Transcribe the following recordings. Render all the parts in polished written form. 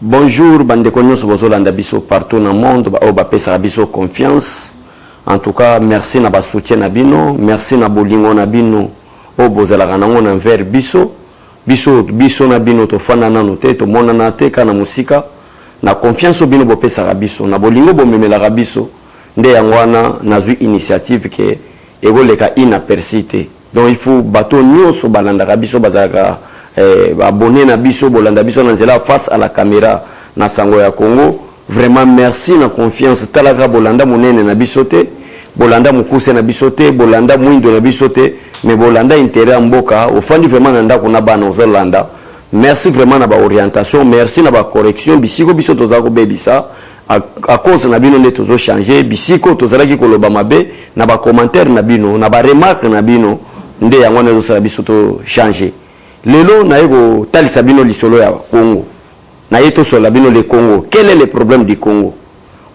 Bonjour, bandeko nyonso bozolanda biso partout dans le monde, ba pesa biso confiance. En tout cas, merci na ba soutien na bino, merci na bolingo na bino o bozalaka nango na envers biso. Biso na bino to fana nanu te to monana te kana musika na confiance bino bo pesa biso na bolingo bo memela biso nde yangwana na zui initiative ke egoleka inapercité. Donc il faut bateau nyonso balanda biso bazaka abonné na biso bolanda biso na nzela face à la caméra na sango ya Congo. Vraiment merci na confiance talaka bolanda monene na biso te, bolanda mukuse na biso te, bolanda mwindo na biso te, mais bolanda intérêt mboka ofandi vraiment na ndako na bana ozolanda. Merci vraiment na ba orientation, merci na ba correction bisiko biso tozako bebisa à cause na bino ne tozo changer bisiko tozalaki koloba mabe na ba commentaire na bino na ba remarque na bino nde yango na zo biso to changer. Lelo na yego talisa bino lisolo ya Congo. Na yeto sur la bino le Congo. Quel est le problème du Congo?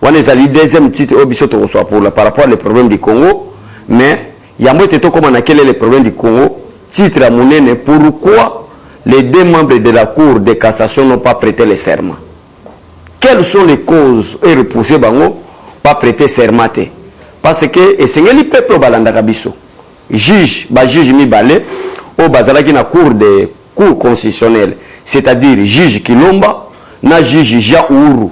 On est à le deuxième titre obiso to reçoit pour par rapport au problème du Congo, mais yambo teto comment na quel est le problème du Congo? Titre à monene pourquoi les deux membres de la Cour de cassation n'ont pas prêté le serment? Quelles sont les causes et repousser bango pas prêter serment? Parce que et c'est le peuple balanda kabiso. Juge mi balé au bazalaki na cour constitutionnelle, c'est-à-dire juge Kilomba na juge Jean Ouru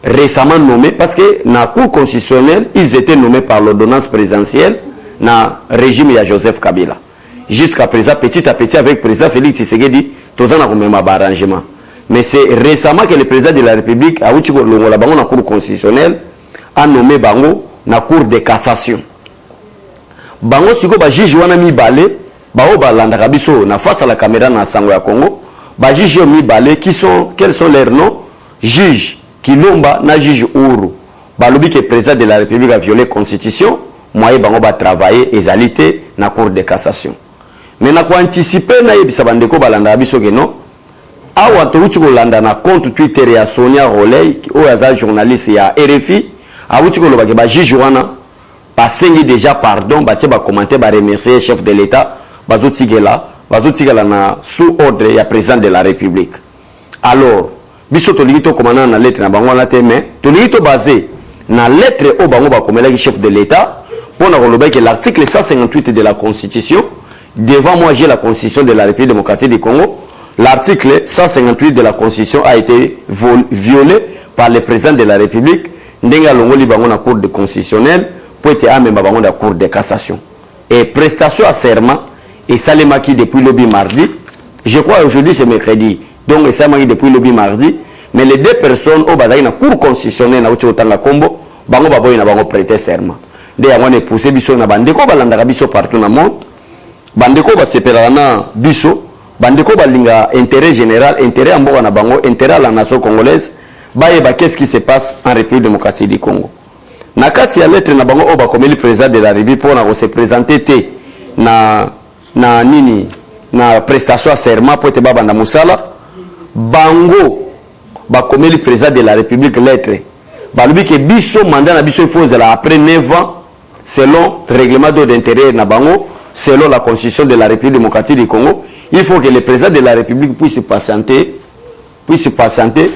récemment nommé parce que na cour constitutionnelle ils étaient nommés par l'ordonnance présidentielle na régime ya Joseph Kabila. Jusqu'à présent petit à petit avec président Félix Tshisekedi tozana ko même arrangement. Mais c'est récemment que le président de la République a outi ko longola bango na cour constitutionnelle a nommé bango na cour de cassation. Bango siko ba juge wana mi balé bao balanda biso na face à la caméra na sango ya Congo ba juge mi balé quels sont leurs noms? Juge Kilomba na juge Ouru balobi que président de la République a violé constitution moye bango ba travailler ezalité na cour de cassation. Mais na ko anticiper na yebisa bandeko balanda biso ke non awa to uti ko landa na compte Twitter ya Sonia Roley o aza journaliste ya RFI a uti ko loba ke ba juge wana basengi déjà pardon batie ba commenter ba remercier chef de l'État bazotigela na sous ordre ya président de la République. Alors biso to lito commandant na lettre na bango na te mais to lito basé na lettre o bango ba komela ki chef de l'État pour na koloba que l'article 158 de la Constitution, devant moi j'ai la Constitution de la République démocratique du Congo, l'article 158 de la Constitution a été violé par le président de la République ndenga longoli bango na cour de constitutionnelle pour être amemba bango na cour de cassation. Et prestation à serment et Salemaki depuis le mardi. Je crois aujourd'hui c'est mercredi. Donc Salemaki depuis le mardi. Mais les deux personnes au bazar na cour constitutionnelle na Utotanga Kombo, bango baboy na bango prêter serment. De yamone ne poussé biso na bandeko balanda biso partout na monde. Bandeko ba seperana biso, bandeko balinga intérêt général, intérêt amboka na bango, intérêt à la nation congolaise. Ba qu'est-ce qui se passe en République démocratique du Congo? Na kati ya lettre na bango oba komeli président de la République pour na se présenter te na nini na prestation à serment pour te baba na musala bango ba komeli président de la République lettre balubi ke biso mandat na biso il faut après 9 ans selon règlement d'ordre intérieur na bango selon la constitution de la République démocratique du Congo. Il faut que le président de la République puisse patienter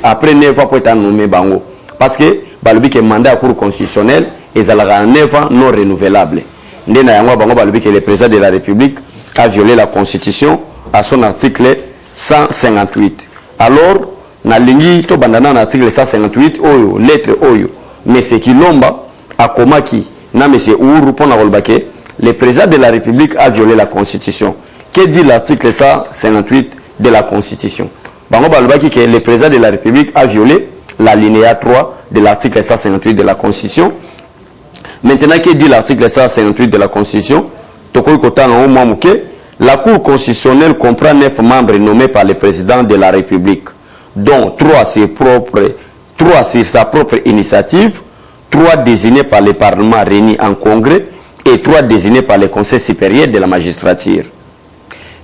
après 9 ans pour être nommé bango parce que balubi ke mandat à cour constitutionnelle ezalaka 9 ans non renouvelable. Ndena yango bango balubi ke le président de la République a violé la constitution à son article 158. Alors na lingi to bandana na article 158 oyo lettre oyo monsieur Kilomba akomaki na monsieur Ouru pona kolbake le président de la République a violé la constitution. Que dit l'article 158 de la constitution? Bango balobaki que le président de la République a violé l'alinéa 3 de l'article 158 de la Constitution. Maintenant, que dit l'article 158 de la Constitution? La Cour constitutionnelle comprend 9 membres nommés par le président de la République, dont 3 sur sa propre initiative, 3 désignés par le Parlement réunis en congrès et 3 désignés par le Conseil supérieur de la magistrature.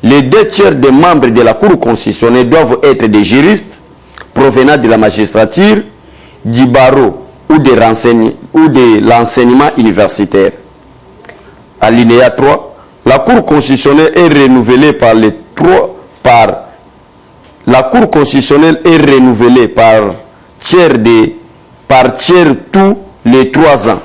Les 2 tiers des membres de la Cour constitutionnelle doivent être des juristes provenant de la magistrature, du barreau ou de l'enseignement universitaire. Alinéa 3. La Cour constitutionnelle est renouvelée par la Cour constitutionnelle est renouvelée par tiers tous les 3 ans.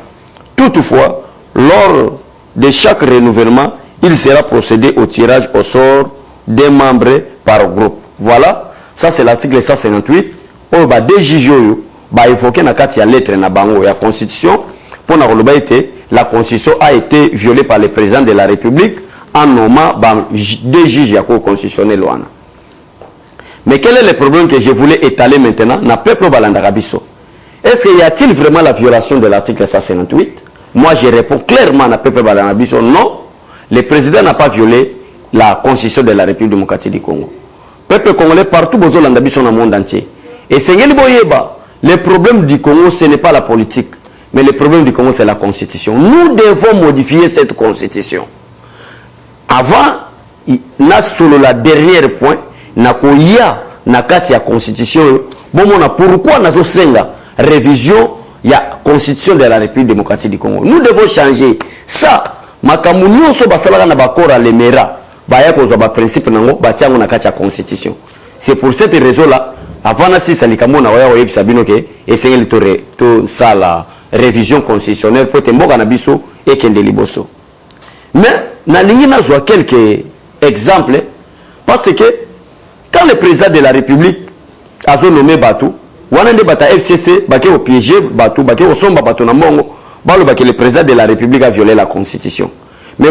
Toutefois, lors de chaque renouvellement, il sera procédé au tirage au sort des membres par groupe. Voilà, ça c'est l'article 158. On va des juges évoquer dans la lettre de la Constitution pour la Constitution a été violée par le président de la République en nommant des juges de la Cour constitutionnelle. Mais quel est le problème que je voulais étaler maintenant dans le peuple balandarabiso? Est-ce qu'il y a-t-il vraiment la violation de l'article 158? Moi, je réponds clairement à le peuple balandarabiso, non. Le président n'a pas violé la Constitution de la République démocratique du Congo. Le peuple congolais partout dans le monde entier. Et c'est le problème du Congo, ce n'est pas la politique. Mais le problème du Congo, c'est la Constitution. Nous devons modifier cette Constitution. Avant, sur le dernier point, nakoya nakati ya Constitution, pourquoi nous avons révision de la Constitution de la République démocratique du Congo. Nous devons changer ça. Makamunyo so basalaka na bakora lemera, baya kozwa ba principe nango batiango nakati ya Constitution. C'est pour cette raison-là, avant na si salikamo na waya oyebisa bino ke esengeli to sala révision constitutionnelle pour temboka na biso ekende liboso. Mais na lingi nazwa quelques exemples parce que quand le président de la République a nommé Batou, wanande bata FCC bake au piéger Batou, bake au somba Batou na mbongo, le président de la République a violé la Constitution. Mais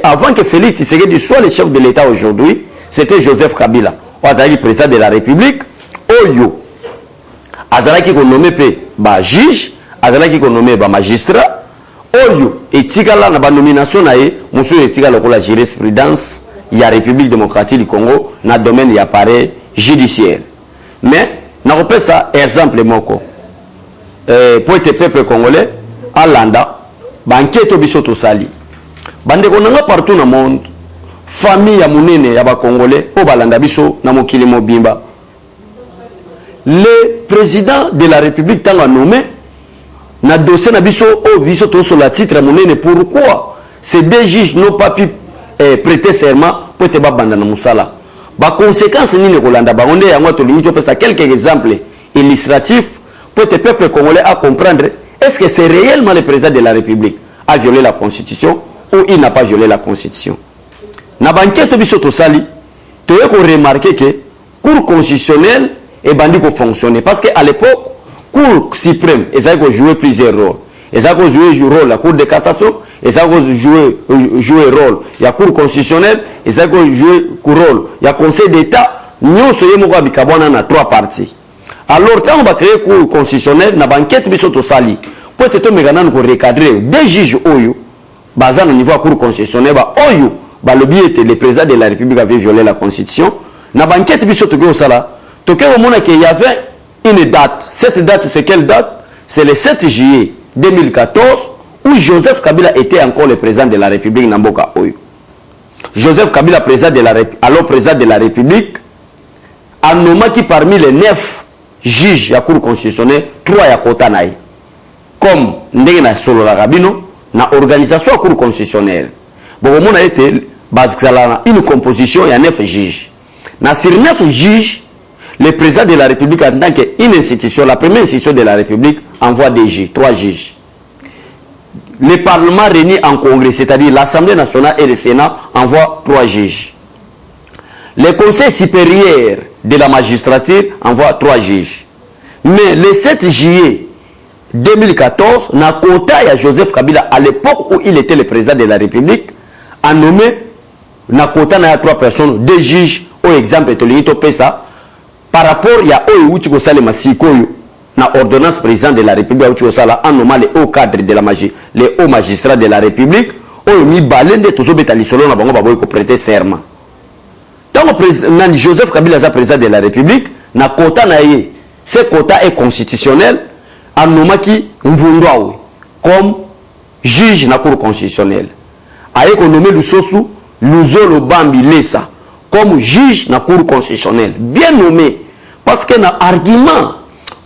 avant que Félix Tshisekedi soit le chef de l'État aujourd'hui, c'était Joseph Kabila, le président de la République. Oyo azalaki ko nommé ba juge, azalaki ko nommé ba magistrat. Oyo etikala na ba nomination na ye, monsieur etikala ko la jurisprudence ya République démocratique du Congo na domaine ya appareil judiciaire. Mais na repère ça exemple moko. Pour être peuple congolais alanda banketo biso to sali. Bande ko nanga partout na monde. Famille ya munene ya ba congolais o balanda biso na mokili mobimba. Le président de la République tant nommé na dossier na biso o biso to sur la titre munene. Pourquoi ces deux juges n'ont pas pu prêter serment pour te banda na musala? Ba conséquence ni ne kolanda ba onde ya ngwa to limite pesa quelques exemples illustratifs pour le peuple congolais à comprendre est-ce que c'est réellement le président de la République a violé la Constitution ou il n'a pas violé la Constitution. Na banquette biso to sali to yeko remarquer que Cour constitutionnelle est bandi ko fonctionner parce que à l'époque Cour suprême ils avaient joué plusieurs rôles. Ils avaient joué rôle la Cour de cassation, ils avaient joué rôle la Cour constitutionnelle, ils avaient joué rôle la Conseil d'État. Nous soyons mo bikabona na 3 parties. Alors, quand on va créer une cour constitutionnelle, na banquette biso to sali. Pour être megana ko recadrer des juges oyo, basant au niveau de la cour constitutionnelle, ba oyo, ba le biais le président de la République avait violé la Constitution. Na banquette biso to ko sala. To ke au monde qu'il y avait une date. Cette date c'est quelle date? C'est le 7 juillet 2014 où Joseph Kabila était encore le président de la République Namboka oyo. Joseph Kabila alors président de la République a nommé qui parmi les 9 juge ya cour constitutionnelle 3 ya kota naï comme ndenge na solo la rabino na organisation ya cour constitutionnelle bon on a été basala une composition il y a 9 juges na sur 9 juges le président de la République en tant qu'une institution la première institution de la République envoie des juges 3 juges le parlement réuni en congrès c'est-à-dire l'Assemblée nationale et le Sénat envoient 3 juges le conseil supérieur de la magistrature envoie 3 juges. Mais le 7 juillet 2014, na quota ya Joseph Kabila, à l'époque où il était le président de la République, a nommé na quota na 3 personnes, 2 juges, au exemple, par rapport à Oyo Sale Masikoyo, na ordonnance président de la République, en nommant les hauts cadres de les hauts magistrats de la République, Oyo mi balende, tous les solo na bango baboy ko prêter serment. Joseph Kabila est président de la République, na quota na ye, ce quota est constitutionnel, en nommant qui comme juge na cour constitutionnelle. Aye ko nommé Lusosu, Luzolo Bambi Lesa, comme juge na cour constitutionnelle. Bien nommé, parce que na argument,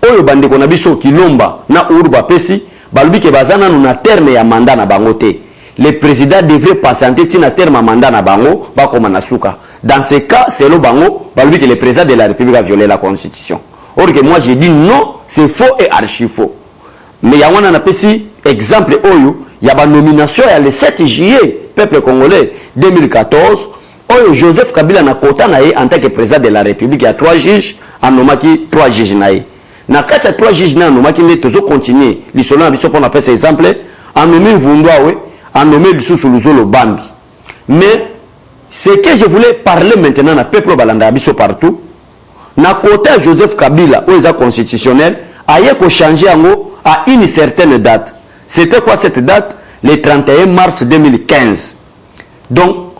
oyo bande ko na biso kilomba na urba pesi, balubi ke bazana na terme ya mandat na bangote. Le président devrait patienter tina terme mandat na bango, ba koma na suka. Dans ce cas, c'est le bango, par lui que le président de la République a violé la Constitution. Or que moi j'ai dit non, c'est faux et archi faux. Mais il y a un exemple, il y a une nomination le 7 juillet, peuple congolais, 2014, où Joseph Kabila n'a pas en tant que président de la République, il y a 3 juges, en nommant 3 juges. Na kati ya 3 juges na nomaki nde tozo continuer lisolo na biso pour appeler ces exemples en nommé Vundwawe en nommé Lisusu Luzolo Bambi. Mais ce que je voulais parler maintenant na peuple balanda biso partout na côté Joseph Kabila où est constitutionnel aye ko changer yango à une certaine date. C'était quoi cette date? Le 31 mars 2015. Donc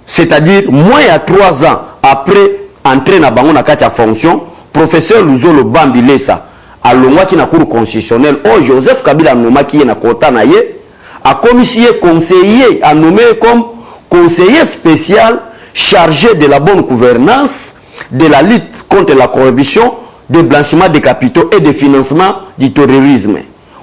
c'est-à-dire moins il y a 3 ans après entrer na bango na kati ya fonction, professeur Luzolo Bambi Lesa a longwaki na cour constitutionnelle oh Joseph Kabila nomaki na kota na ye a commissaire conseiller a nommé comme conseiller spécial chargé de la bonne gouvernance, de la lutte contre la corruption, de blanchiment des capitaux et de financement du terrorisme.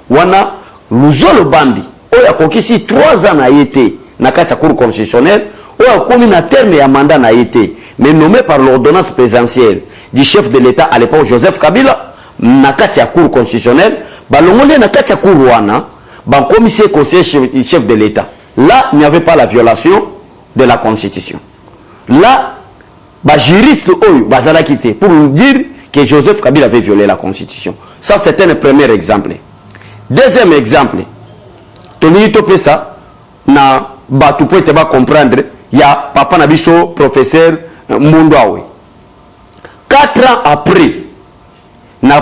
Wana Luzolo Bambi oh a kokisi 3 ans na été na kati ya cour constitutionnelle oh a commis na terme ya mandat na été mais nommé par l'ordonnance présidentielle du chef de l'État à l'époque Joseph Kabila na kati ya cour constitutionnelle balongoli na kati ya cour wana ban commissaire conseiller chef de l'État. Là il n'y avait pas la violation de la constitution. Là ba juriste oyo bazala quitté pour nous dire que Joseph Kabila avait violé la constitution. Ça c'est un premier exemple. Deuxième exemple, Tony Topesa na batu pour te ba comprendre il y a papa nabiso professeur Mundwawe. 4 ans après,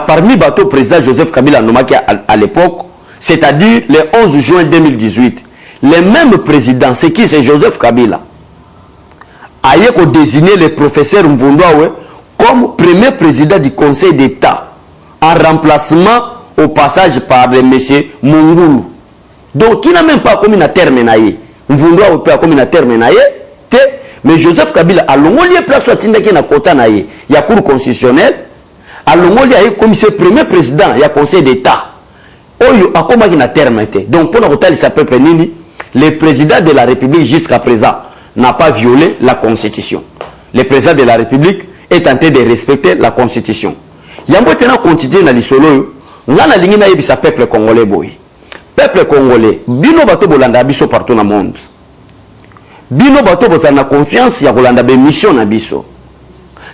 parmi bateau président Joseph Kabila nomaki à l'époque, c'est-à-dire le 11 juin 2018, le même président, c'est qui? C'est Joseph Kabila, a désigné le professeur Mvundwawe comme premier président du Conseil d'État, en remplacement au passage par le monsieur Mungulu. Donc, qui n'a même pas commis un terme naïe. Mvundwawe peut commis un terme naïe. Mais Joseph Kabila a l'ongolier place soit tindaki na kota na ye ya cour constitutionnelle a l'ongolier a commissaire premier président ya conseil d'état oyo a komaki na terme été. Donc pour la kota il s'appelle nini le président de la République jusqu'à présent n'a pas violé la constitution. Le président de la République est tenté de respecter la constitution. Yambo tena continuer na lisolo ngana lingi na yebisa peuple congolais boy. Peuple congolais bino bato bolanda biso partout dans le monde. Bino bato boza na confiance ya kolanda be mission na biso.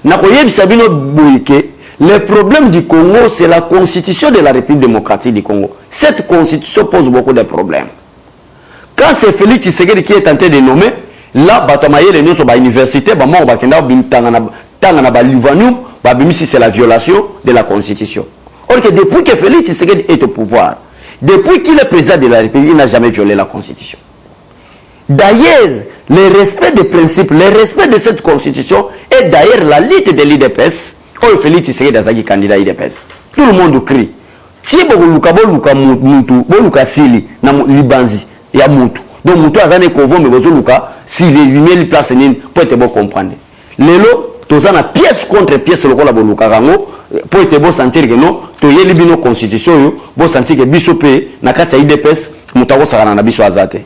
Na koyebisa bino boyike le problème du Congo c'est la constitution de la République démocratique du Congo. Cette constitution pose beaucoup de problèmes. Quand c'est Félix Tshisekedi qui est tenté de nommer, là bato mayele nyoso ba université ba mo ba kenda bintanga na ba livanium ba bimisi c'est la violation de la constitution. Or que depuis que Félix Tshisekedi est au pouvoir, depuis qu'il est président de la République, il n'a jamais violé la constitution. D'ailleurs, le respect des principes, le respect de cette constitution est d'ailleurs la lutte de l'IDPS. Oh, Félix Tshisekedi Azaki candidat IDPS. Tout le monde crie. Si boluka mutu, boluka sili na libanzi ya mutu. Donc mutu azane kovo me boluka sili lui place nini pour être bon comprendre. Lelo tozana pièce contre pièce lokola boluka rango pour être bon sentir que non, to yeli bino constitution yo, bon sentir que biso pe na kati ya IDPS mutako sakana na biso azate.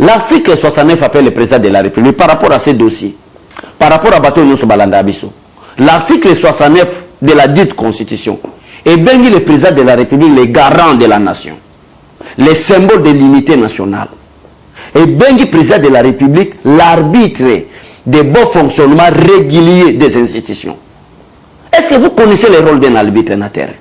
L'article 69 appelle le président de la République par rapport à ces dossiers. Par rapport à Bato Nyonso Balanda Abiso. L'article 69 de la dite constitution est bien le président de la République, le garant de la nation, le symbole de l'unité nationale. Et bien le président de la République, l'arbitre des bons fonctionnements réguliers des institutions. Est-ce que vous connaissez le rôle d'un arbitre na terre?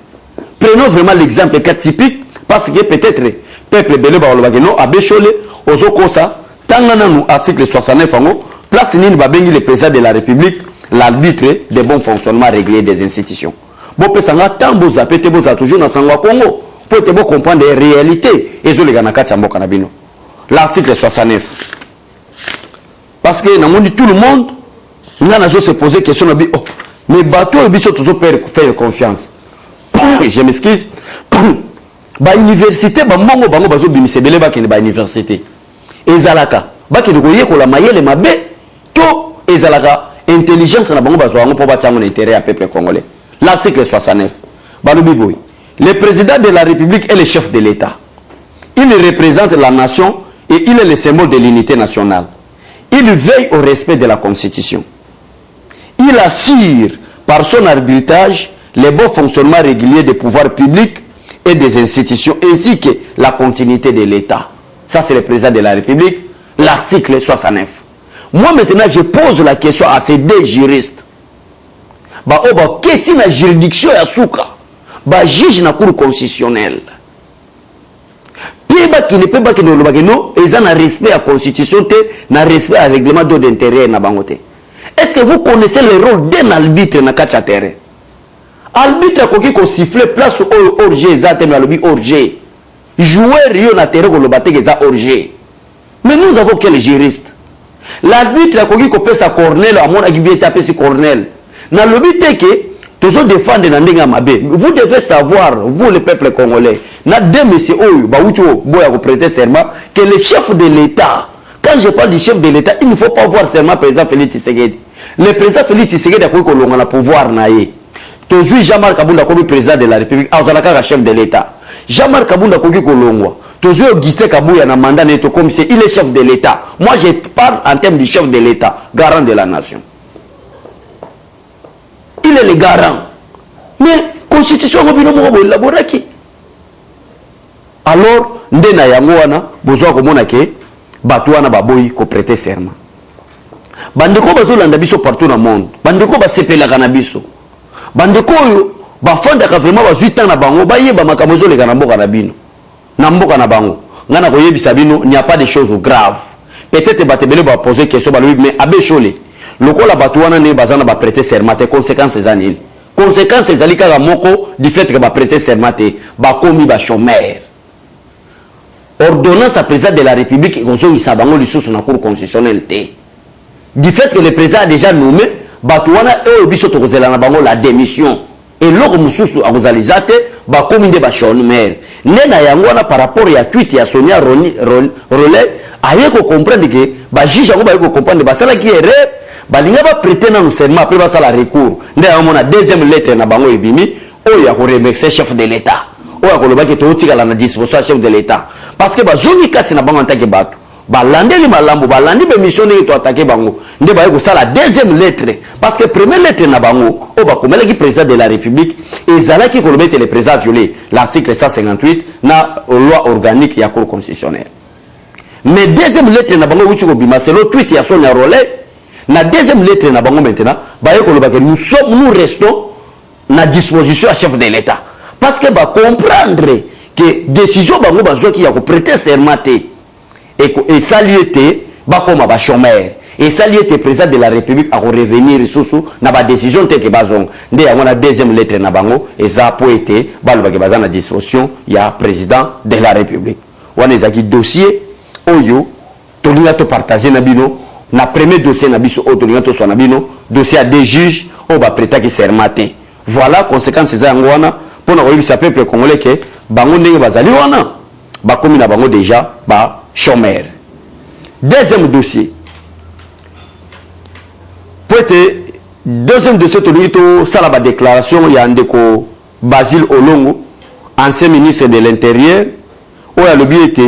Prenons vraiment l'exemple cas typique parce que peut-être peuple belé baolobageno abécholé ozokosa tangana nous article 69 ango place nini babengi le président de la République l'arbitre des bons fonctionnements réguliers des institutions. Bon pesanga tambo za pété boza toujours na sangwa Congo pour te bon comprendre les réalités et zo les gana kati mboka na bino. L'article 69. Parce que na moni tout le monde ngana zo se poser question na bi oh mais bateau et biso toujours faire confiance. Je m'excuse. Ba université ba mbongo bango bazo bimise belé ba kene ba université. Ezalaka ba kene ko yekola mayele mabe to ezalaka intelligence na bango bazo ngo po ba tsango intérêt à peuple congolais. L'article 69. Balobi boy. Le président de la République est le chef de l'État. Il représente la nation et il est le symbole de l'unité nationale. Il veille au respect de la Constitution. il assure par son arbitrage le bon fonctionnement régulier des pouvoirs publics et des institutions, ainsi que la continuité de l'État. Ça, c'est le président de la République, l'article 69. Moi, maintenant, je pose la question à ces deux juristes. Qu'est-ce que la juridiction à Souka? Juge na cour constitutionnelle. Qui ne peut pas que nous ils ont un respect à la constitution, un respect à règlement d'intérêt. Est-ce que vous connaissez le rôle d'un arbitre dans le terrain? Arbitre qui siffle place hors jeu, hors jeu. Joueur yo na terrain ko lobate que ça hors jeu. Mais nous avons quel juriste? L'arbitre qui peut sa cornel à mon agibé taper sur cornel. Na lobby que toujours défendre na ndenga mabe. Vous devez savoir, vous le peuple congolais, na deux messieurs oyo ba ucho boya ko prêter serment que le chef de l'État, quand je parle du chef de l'État, il ne faut pas voir seulement président Félix Tshisekedi. Le président Félix Tshisekedi a ko longa na pouvoir na ye. Tozui Jean-Marc Kabunda comme président de la République, azalaka chef de l'État. Jean-Marc Kabunda koki kolongwa. Tozui Augustin Kabouya na mandat neto comme c'est il est chef de l'État. Moi je parle en termes du chef de l'État, garant de la nation. Il est le garant. Mais constitution mobile mo élaboré qui. Alors ndena yango wana bozwa komona ke bato wana baboyi ko prêter serment. Bandeko bazolanda biso partout dans le monde. Bandeko basepelaka na biso. Bandeko oyo bafandaka vraiment ba 8 ans na bango bayeba makambo ezoleka na mboka na bino. Na mboka na bango. Ngana koyebisa bino, il n'y a pas de choses graves. Peut-être batebele ba poser question ba lui mais abe chole. Lokola bato wana ne bazana ba prêter serment, les conséquences ezanini. Conséquences ezali kaka moko du fait que ba prêter serment ba komi ba chômeur. Ordonnance à président de la République ozo isabango lisusu na cour constitutionnelle té. Du fait que le président a déjà nommé Batouana et Obiso Tokozela na bango la démission. Et l'autre mususu a rozalizate ba kominde ba chômeur. Nena yangwana par rapport à tweet ya Sonia Rollet aye ko comprendre que ba juge ngo ba ko comprendre ba sala ki erreur ba linga ba prêter na serment après ba sala recours. Nde amona deuxième lettre na bango ebimi o ya ko remercier chef de l'État. O ya ko loba ke to tika la na disposition chef de l'État. Parce que ba zoni kati na bango antake bato. Balandeli malambo balandi be mission ni to attaquer bango nde ba ko sala deuxième lettre parce que première lettre na bango o ba komela ki président de la République ezala ki ko lobete le président violé l'article 158 na loi organique ya cour constitutionnelle. Mais deuxième lettre na bango wuti ko bima c'est le tweet ya Sonia Rollet na deuxième lettre na bango maintenant ba ko loba que nous restons na disposition à chef de l'État parce que ba comprendre que décision bango bazwa ki ya ko prêter serment et ça lui était comme un chômeur et ça lui était président de la République à revenir sous na ba décision te que bazong ndé ya la deuxième lettre na bango et ça pour été baluba ke bazana disposition ya président de la République wana ezaki dossier oyo tolinga to partager na bino na premier dossier na biso o tolinga to so na bino dossier à des juges o ba prêta ki sermenté voilà conséquences za ngwana pour na koyebisa peuple congolais que bango ndenge bazali wana ba komi na bango déjà ba chômeur. Deuxième dossier. Deuxième dossier, ça la déclaration, il y a un déco Basile Olongo, ancien ministre de l'Intérieur, où il y a le but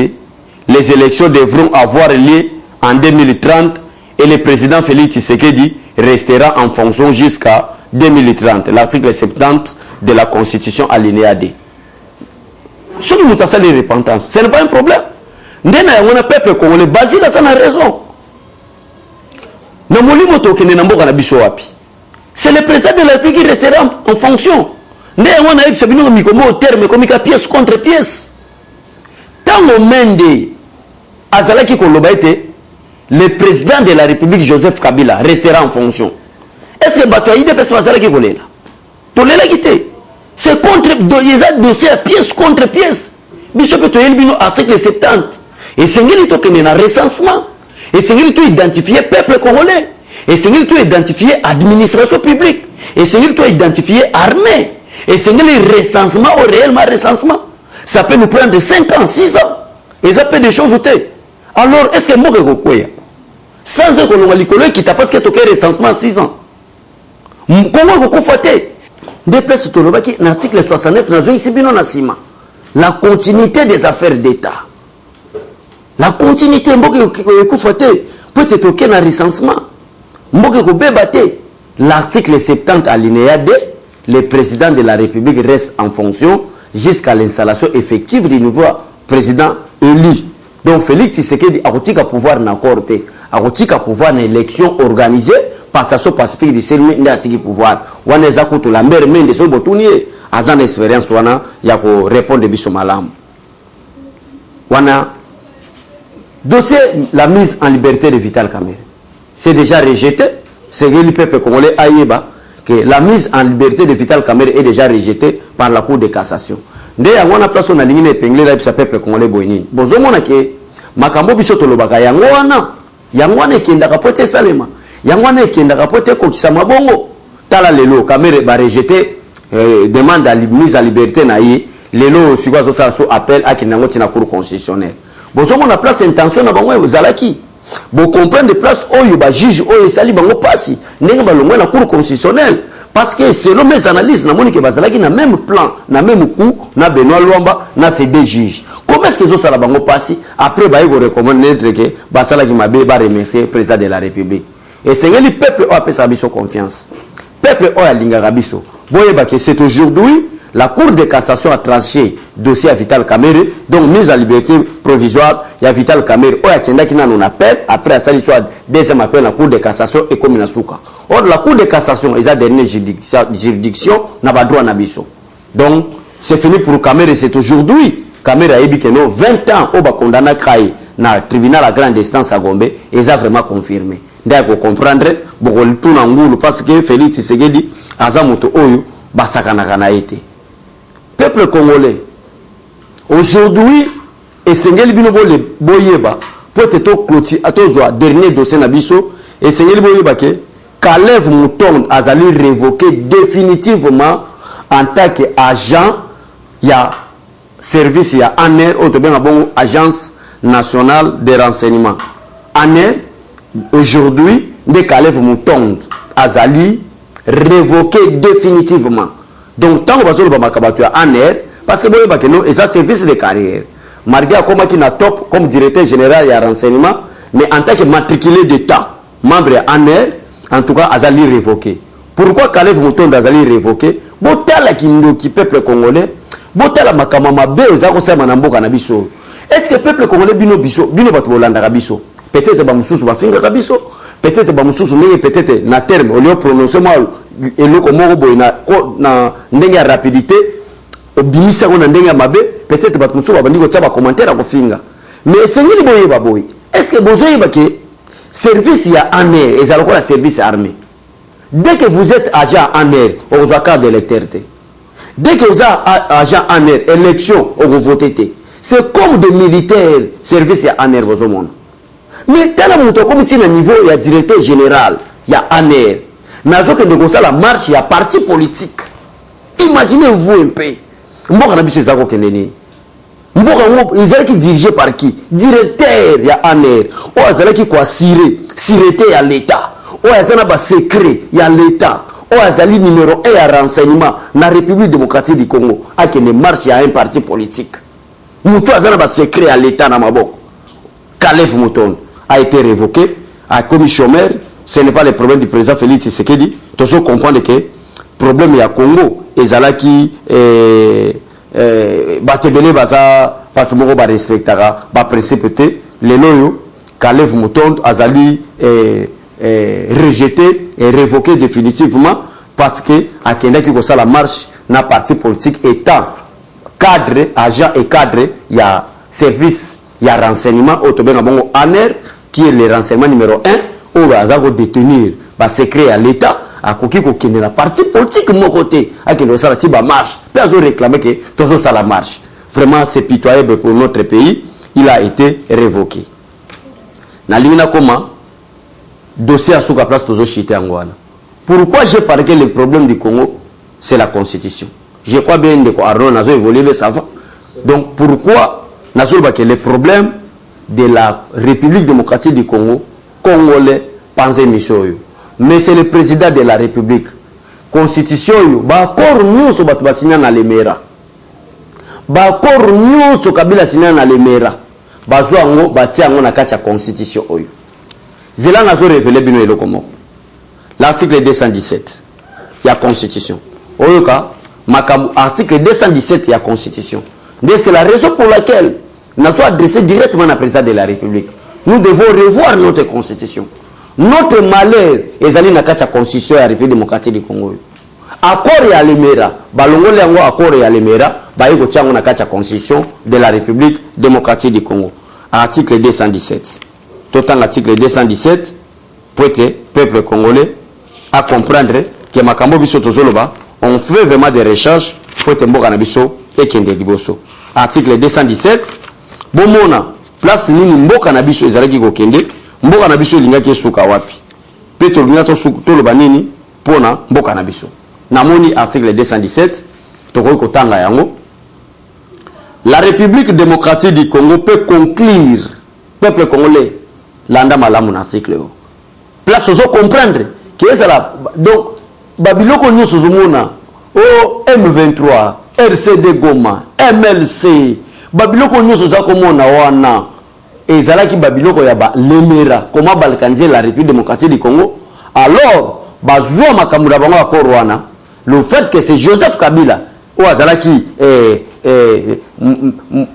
les élections devront avoir lieu en 2030 et le président Félix Tshisekedi restera en fonction jusqu'à 2030. L'article 70 de la Constitution alinéa D. Ce qui nous a sali repentance, ce n'est pas un problème. Ndena ya wana peuple congolais Basile ça a raison. Na molimo tokene na mboka na biso wapi. C'est le président de la République qui restera en fonction. Ndena ya wana ipsa bino mikomo au terme comme pièce contre pièce. Tango Mende azalaki koloba ete le président de la République Joseph Kabila restera en fonction. Est-ce que bato ide pesa bazalaki kolela? Tolela kité. C'est contre dossier pièce contre pièce. Biso peto yelbino article 70. Et c'est ngeli to kene na recensement. Et c'est ngeli to identifier peuple congolais. Et c'est ngeli to identifier administration publique. Et c'est ngeli to identifier armée. Et c'est ngeli recensement au réellement recensement. Ça peut nous prendre 5 ans, 6 ans. Et ça peut des choses ou alors est-ce que moi que kokoya sans que l'on likolo qui t'a parce que to recensement 6 ans. Comment ko faté depuis to lobaki l'article 69 na zone sibino na sima. La continuité des affaires d'État. La continuité, mboke kufate, peut-être aucun recensement. Mboke ko bebate. l'article 70 alinéa 2, le président de la République reste en fonction jusqu'à l'installation effective du nouveau président élu. Donc Félix Tshisekedi a reçu pouvoir na corté, a reçu pouvoir na élection organisée passation pacifique de celui qui a reçu pouvoir. On est à côté la mère mais de ce botunier, à une expérience wana ya ko répondre biso malam. Wana dossier la mise en liberté de Vital Kamerhe. C'est déjà rejeté, c'est le peuple congolais aïeba que la mise en liberté de Vital Kamerhe est déjà rejetée par la Cour de cassation. Dès à la place on a ligné épinglé là ça peuple congolais boyini. Bozomona ke makambo biso tolobaka yango wana ki ndaka pote salema. Yango wana ki ndaka pote ko kisama bongo. Tala lelo Kamerhe ba rejeté demande à mise en liberté na ye lelo sikwa so ça appel à kinango tina cour constitutionnelle. Bozomona place intention na bango zalaki. Vous comprenez de place où il juge où il sali bango passi ndenge balongwe na cour constitutionnelle parce que selon mes analyses na moni que bazalaki na même plan na même coup na Benoît Luamba na ces deux juges comment est-ce que zo sala bango passi après ba yego recommander que basalaki mabe ba remercier président de la République et c'est le peuple a pesa biso confiance peuple a lingaka biso voyez que c'est aujourd'hui la Cour de cassation a tranché dossier à Vital Kamerhe, donc mise en liberté provisoire, il y a Vital Kamerhe, il y a quelqu'un qui n'a un appel, après ça, il y a deuxième appel, la Cour de cassation et comme Inasuka. Or, la Cour de cassation, ils ont dernière juridiction, n'a pas droit à Nabiso. Donc, c'est fini pour Kamerhe, c'est aujourd'hui. Kamerhe a dit que 20 ans, au condamné Kraï, dans le tribunal à grande instance à Gombe, ils ont vraiment confirmé. D'ailleurs, vous comprendrez, parce que Félix Tshisekedi, Azamoto Oyo, Basakanakana été. Peuple congolais, aujourd'hui, et Sengeli Binobo le Boyeba, pour te clôturer, à toi, dernier dossier Nabiso, et Sengeli Boyeba que Kalev Mouton a révoqué définitivement en tant qu'agent, il y a service, il y a ANER, Agence nationale de renseignement. ANER, aujourd'hui, de Kalev Mouton a révoqué définitivement. Donc, tant que vous avez un air, parce que vous avez un service de carrière. Malgré comme qui n'a top comme directeur général et renseignement, mais en tant que matriculé d'État, membre en air, en tout cas, Azali révoqué. Pourquoi Kalev Mouton d'Azali révoqué? Botala qui nous peuple congolais, Botala Makamama B, Ozako Manambo Nabiso. Est-ce que le peuple congolais bino biso, bino batolanda Rabiso? Peut-être Bamoussous Bafinga Rabiso, peut-être Bamoussous mais peut-être na terme, au lieu de prononcer mal. Et le comment na ndenge rapidité obimisa na ndenge mabe peut-être batmuso babandi ko taba commentaire ko finga mais sengeli boye baboy est-ce que bozoye ba que service ya en air et ça la service armé dès que vous êtes agent en air au carte d'électeur dès que vous êtes agent en air élection au voter c'est comme des militaires service ya en air vos monde mais tala muto comme tina niveau ya directeur général ya en air Nazo que de la marche, il y a parti politique. Imaginez-vous un peu. Mboka na biso ezako keneni. Mboka ils allaient qui dirigé par qui? Directeur ya ANER. Ou azala qui quoi sireté à l'état. Ou azala ba secret ya l'état. Ou azali numéro 1 à renseignement na République démocratique du Congo. A que ne marche il y a un parti politique. Muto azala ba secret à l'état na maboko. Kalev Mouton a été révoqué à commission maire. Ce n'est pas le problème du président Félix Tshisekedi. Tout le monde comprend que le problème est à Congo. Et Zala qui Batebele Baza, Patumoro ba respectera, ba précipité, les loyaux, Kalev Mouton, Azali rejeté et révoqué définitivement parce que à Kenya qui la marche n'a parti politique étant cadre, agent et cadre, il y a service, il y a renseignement, Autobengabongo ANER, qui est le renseignement numéro 1. Ou va détenir va secret à l'État à Koki Kokine la partie politique de mon côté à qui nous ça la marche puis ils ont réclamé que tout ça la marche vraiment c'est pitoyable pour notre pays il a été révoqué na limina comment dossier à sous la place toujours chité angwana pourquoi j'ai parlé que le problème du Congo c'est la constitution je crois bien que Arnaud n'a évolué mais ça va donc pourquoi n'a pas que le problème de la République démocratique du Congo Congolais, pensez monsieur. Mais c'est le président de la République. Constitution, encore nous sommes signé dans les mera. Encore nous sommes Kabila signé dans les mera. Bazoango, batia ango na kacha constitution oyo. Zela nazo révélé bino eloko moko. l'article 217 il y a constitution. Oyoka article 217 il y a constitution. C'est la raison pour laquelle nous avons adressé directement à la présidente de la République. Nous devons revoir notre constitution. Notre malheur est allé dans la constitution de la République démocratique du Congo. Accord ya Lemera, balongo lengo accord ya Lemera, ba yiko tsango na kati ya constitution de la République démocratique du Congo. Article 217. Tout en article 217 pour que peuple congolais à comprendre que makambo biso tozoloba, on fait vraiment des recherches pour que mboka na biso et kende liboso. Article 217 bomona place nini mboka na biso ezalaki ko kende, mboka na biso lingaki suka wapi. Peto lingato toloba nini pona mboka na biso. Namoni article 217 tokoki kotanga yango. La République démocratique du Congo peut conclure peuple congolais landa malamu na article yo. Place ozo comprendre que ça donc babiloko nyoso zomona o M23 RCD Goma MLC babiloko nyoso za komona wana ezalaki babiloko ya ba Lemera comment balkaniser la République démocratique du Congo alors bazwa makamura bango akor wana. Le fait que c'est Joseph Kabila ou azalaki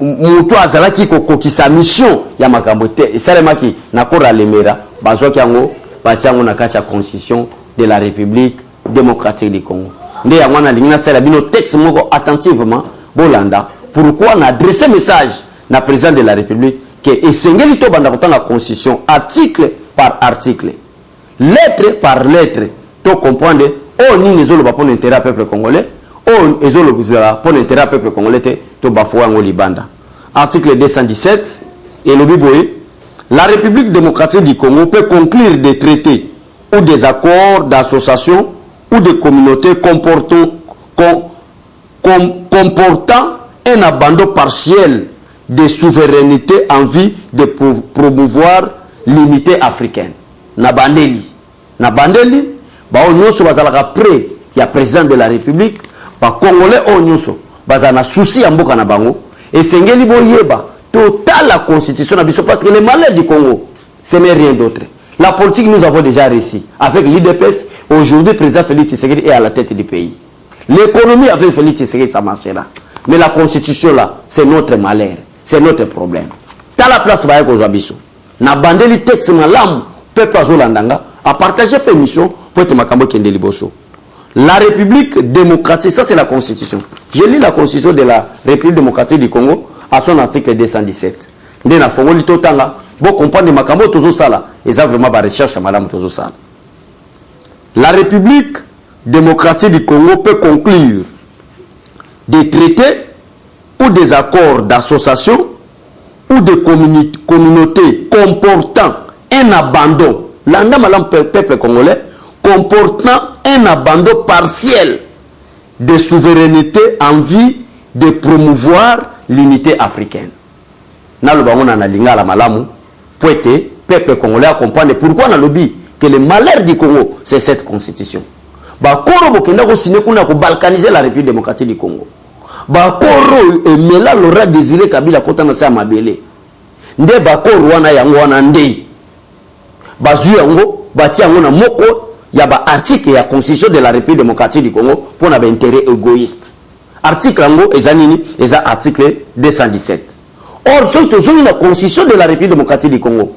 muto azalaki kokokisa mission ya makambo te esalemaki na kora Lemera bazwaki yango batiango na kati ya constitution de la République démocratique du Congo. Nde yango na lingina sala bino texte moko attentivement bolanda pourquoi na adresser message na président de la République que esengeli to banda kotanga constitution article par article lettre par lettre to comprendre oh ni nezolo ba pour l'intérêt peuple congolais oh ezolo bizala pour l'intérêt peuple congolais to bafoua ngo libanda. Article 217 et le biboé la République démocratique du Congo peut conclure des traités ou des accords d'association ou de communautés comportant un abandon partiel de souveraineté en vue de promouvoir l'unité africaine. Na bandeli ba onyoso bazalaka près ya président de la République ba congolais onyoso bazana souci ya mboka na bango esengeli boyeba total la constitution na biso parce que le malheur du Congo ce n'est rien d'autre. La politique nous avons déjà réussi avec l'IDPS. Aujourd'hui le président Félix Tshisekedi est à la tête du pays. L'économie avec Félix Tshisekedi ça marchera. Mais la constitution là c'est notre malheur, c'est notre problème. T'as la place ba yako zabiso. Na bandeli texte malamu peuple azolandanga à partager permission pour être makambo kende liboso. La République démocratique, ça c'est la constitution. Je lis la constitution de la République démocratique du Congo à son article 217. Nde na fongo lito tanga bo comprendre makambo tozo sala et ça vraiment ba recherche madame tozo sala. La République démocratique du Congo peut conclure des traités ou des accords d'association ou de communautés comportant un abandon l'anda malam peuple congolais comportant un abandon partiel de souveraineté en vue de promouvoir l'unité africaine. Na lo bango na linga la malamu pour être peuple congolais à comprendre pourquoi na lobby que le malheur du Congo c'est cette constitution. Ba koro bokenda ko signer kuna ko balkaniser la République démocratique du Congo. Ba koro emela Laurent Désiré Kabila kota na sa mabele. Nde ba koro wana yango wana ndei. Bazu yango bati yango na moko ya ba article ya constitution de la République démocratique du Congo pour na ba intérêt égoïste. Article yango ezanini eza article 217. Or surtout la constitution de la République démocratique du Congo,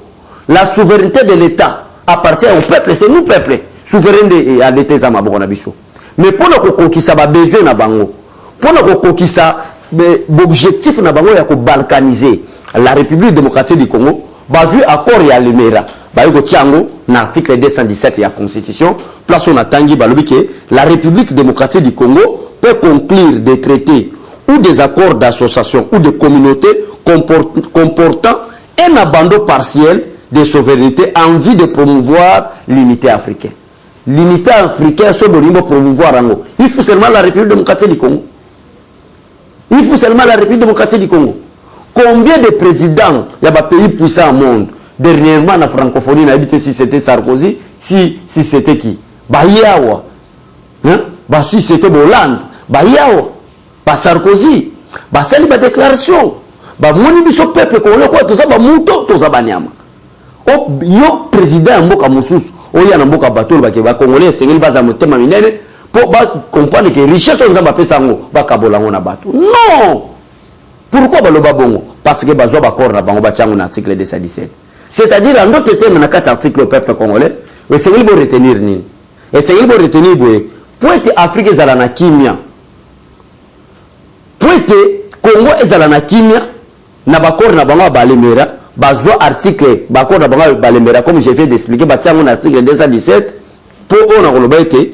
la souveraineté de l'État appartient au peuple, c'est nous peuple souverain à l'État zamaboko na biso. Mais pour na kokokisa ba besoin na bango, pour na kokokisa l'objectif na bango ya ko balkaniser la République démocratique du Congo, bazu accord ya Lemera. Bayoko tiango na article 217 ya constitution, place on atangi balobi que la République démocratique du Congo peut conclure des traités ou des accords d'association ou de communautés comportant un abandon partiel de souveraineté en vue de promouvoir l'unité africaine. L'unité africaine, c'est de promouvoir. Il faut seulement la République démocratique du Congo. Il faut seulement la République démocratique du Congo. Combien de présidents il y a des pays puissants au monde? Dernièrement, la francophonie, on a dit si c'était Sarkozy, si c'était qui? Bayawa. Hein? Si c'était Hollande. Bayawa. Pas Sarkozy. C'est une déclaration. Moni biso peuple congolais quoi tout ça ba muto to za banyama. Yo président mboka mususu oya na mboka bato ba congolais sengeli baza motema minene pour comprendre que richesse on nzamba pesa ngo bakabola ngo na bato. Non. Pourquoi baloba bongo? Parce que bazo ba corps na bango ba chango na article 217. C'est-à-dire en d'autres termes na 4 articles au peuple congolais, mais sengeli bo retenir nini? Et sengeli bo retenir boye pour être Afrique ezala na kimia. Pour être Congo ezala na kimia na ba corps na bango ba lemera. Bazo article bako na bango balemera comme je viens d'expliquer batiango na article 217 pour on a koloba ete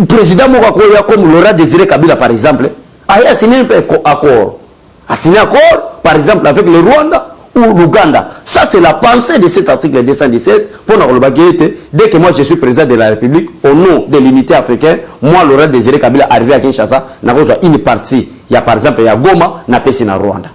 président moko koya comme Laurent Désiré Kabila par exemple a signé un accord par exemple avec le Rwanda ou l'Ouganda. Ça c'est la pensée de cet article 217 pour na koloba ete dès que moi je suis président de la République au nom de l'unité africaine, moi Laurent Désiré Kabila arrivé à Kinshasa na kozwa une partie. Il y a par exemple il y a Goma na pesi na Rwanda.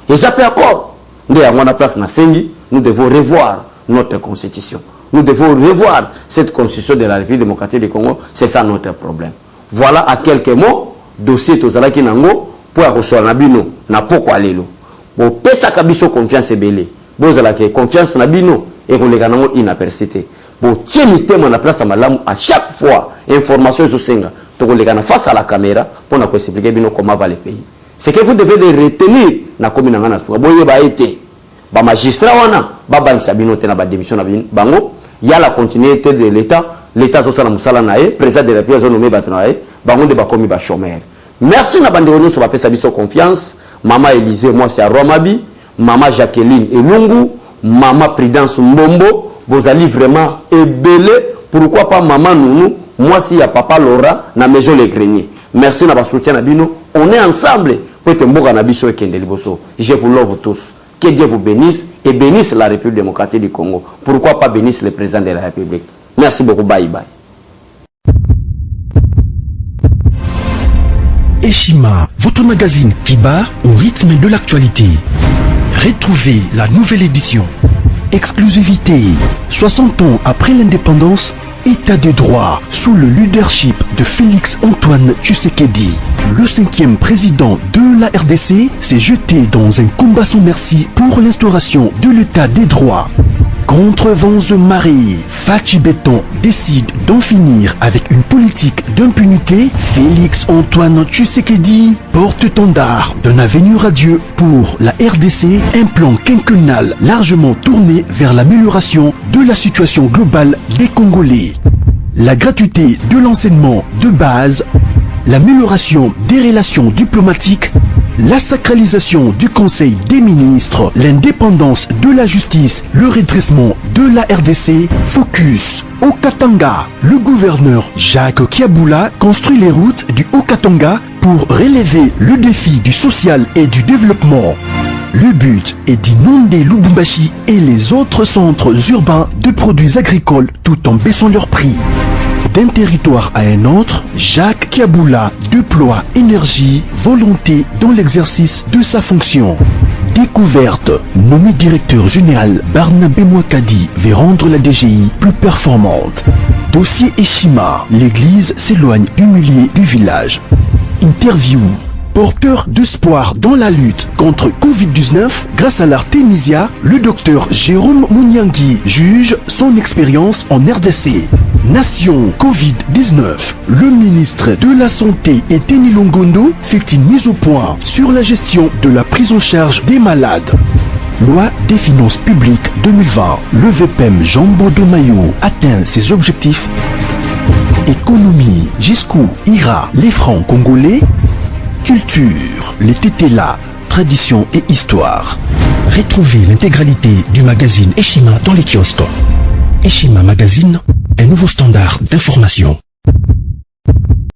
Et ça peut accord. Nous avons la place na Sengi, nous devons revoir notre constitution. Nous devons revoir cette constitution de la République démocratique du Congo, c'est ça notre problème. Voilà à quelques mots dossier tozala ki nango pour recevoir na bino na poko alelo. Bon pesa kabiso confiance ebele. Bozala ke confiance na bino et koleka nango inapercité. Bon tiemi tema na place malamu à chaque fois information zo senga. Tokoleka face à la caméra pour nous expliquer bino comment va le pays. Ce que vous devez de retenir na commune ngana suka boye ba été ba magistrat wana ba banisa bino te na ba démission na bango il y a la continuité de l'état zo sala musala nae président de la République zo nommé batnae bango de ba komi ba chômeur. Merci na bande ronu so ba pesa biso confiance. Maman Élysée moi c'est à Romabi, maman Jacqueline Elungu, maman Prudence Mbombo, vous allez vraiment ebelé. Pourquoi pas maman Nounou? Moi, si y a papa Laura, na maison les greniers. Merci na soutien na bino. On est ensemble pour être mboka na biso et kende liboso. Je vous love tous. Que Dieu vous bénisse et bénisse la République démocratique du Congo. Pourquoi pas bénisse le président de la République. Merci beaucoup. Bye bye. Eshima, votre magazine qui bat au rythme de l'actualité. Retrouvez la nouvelle édition. Exclusivité. 60 ans après l'indépendance, État de droit sous le leadership de Félix Antoine Tshisekedi. Le 5e président de la RDC s'est jeté dans un combat sans merci pour l'instauration de l'État des droits. Contre vents et marées, Fachi Béton décide d'en finir avec une politique d'impunité. Félix Antoine Tshisekedi, porte-étendard d'un avenir radieux pour la RDC, un plan quinquennal largement tourné vers l'amélioration de la situation globale des Congolais. La gratuité de l'enseignement de base, l'amélioration des relations diplomatiques, la sacralisation du Conseil des ministres, l'indépendance de la justice, le redressement de la RDC, focus. Haut-Katanga, le gouverneur Jacques Kiaboula construit les routes du Haut-Katanga pour relever le défi du social et du développement. Le but est d'inonder Lubumbashi et les autres centres urbains de produits agricoles tout en baissant leur prix. D'un territoire à un autre, Jacques Kiaboula déploie énergie, volonté dans l'exercice de sa fonction. Découverte, nommé directeur général Barnabé Mouakadi veut rendre la DGI plus performante. Dossier Eshima, l'église s'éloigne humiliée du village. Interview, porteur d'espoir dans la lutte contre Covid-19, grâce à l'Artémisia, le docteur Jérôme Mouniangui juge son expérience en RDC. Nation Covid-19, le ministre de la Santé Eteni Longondo fait une mise au point sur la gestion de la prise en charge des malades. Loi des finances publiques 2020, le VPM Jean Bodo Mayo atteint ses objectifs. Économie, jusqu'où ira les francs congolais? Culture, les tétélas, tradition et histoire. Retrouvez l'intégralité du magazine Eshima dans les kiosques. Eshima Magazine, un nouveau standard d'information.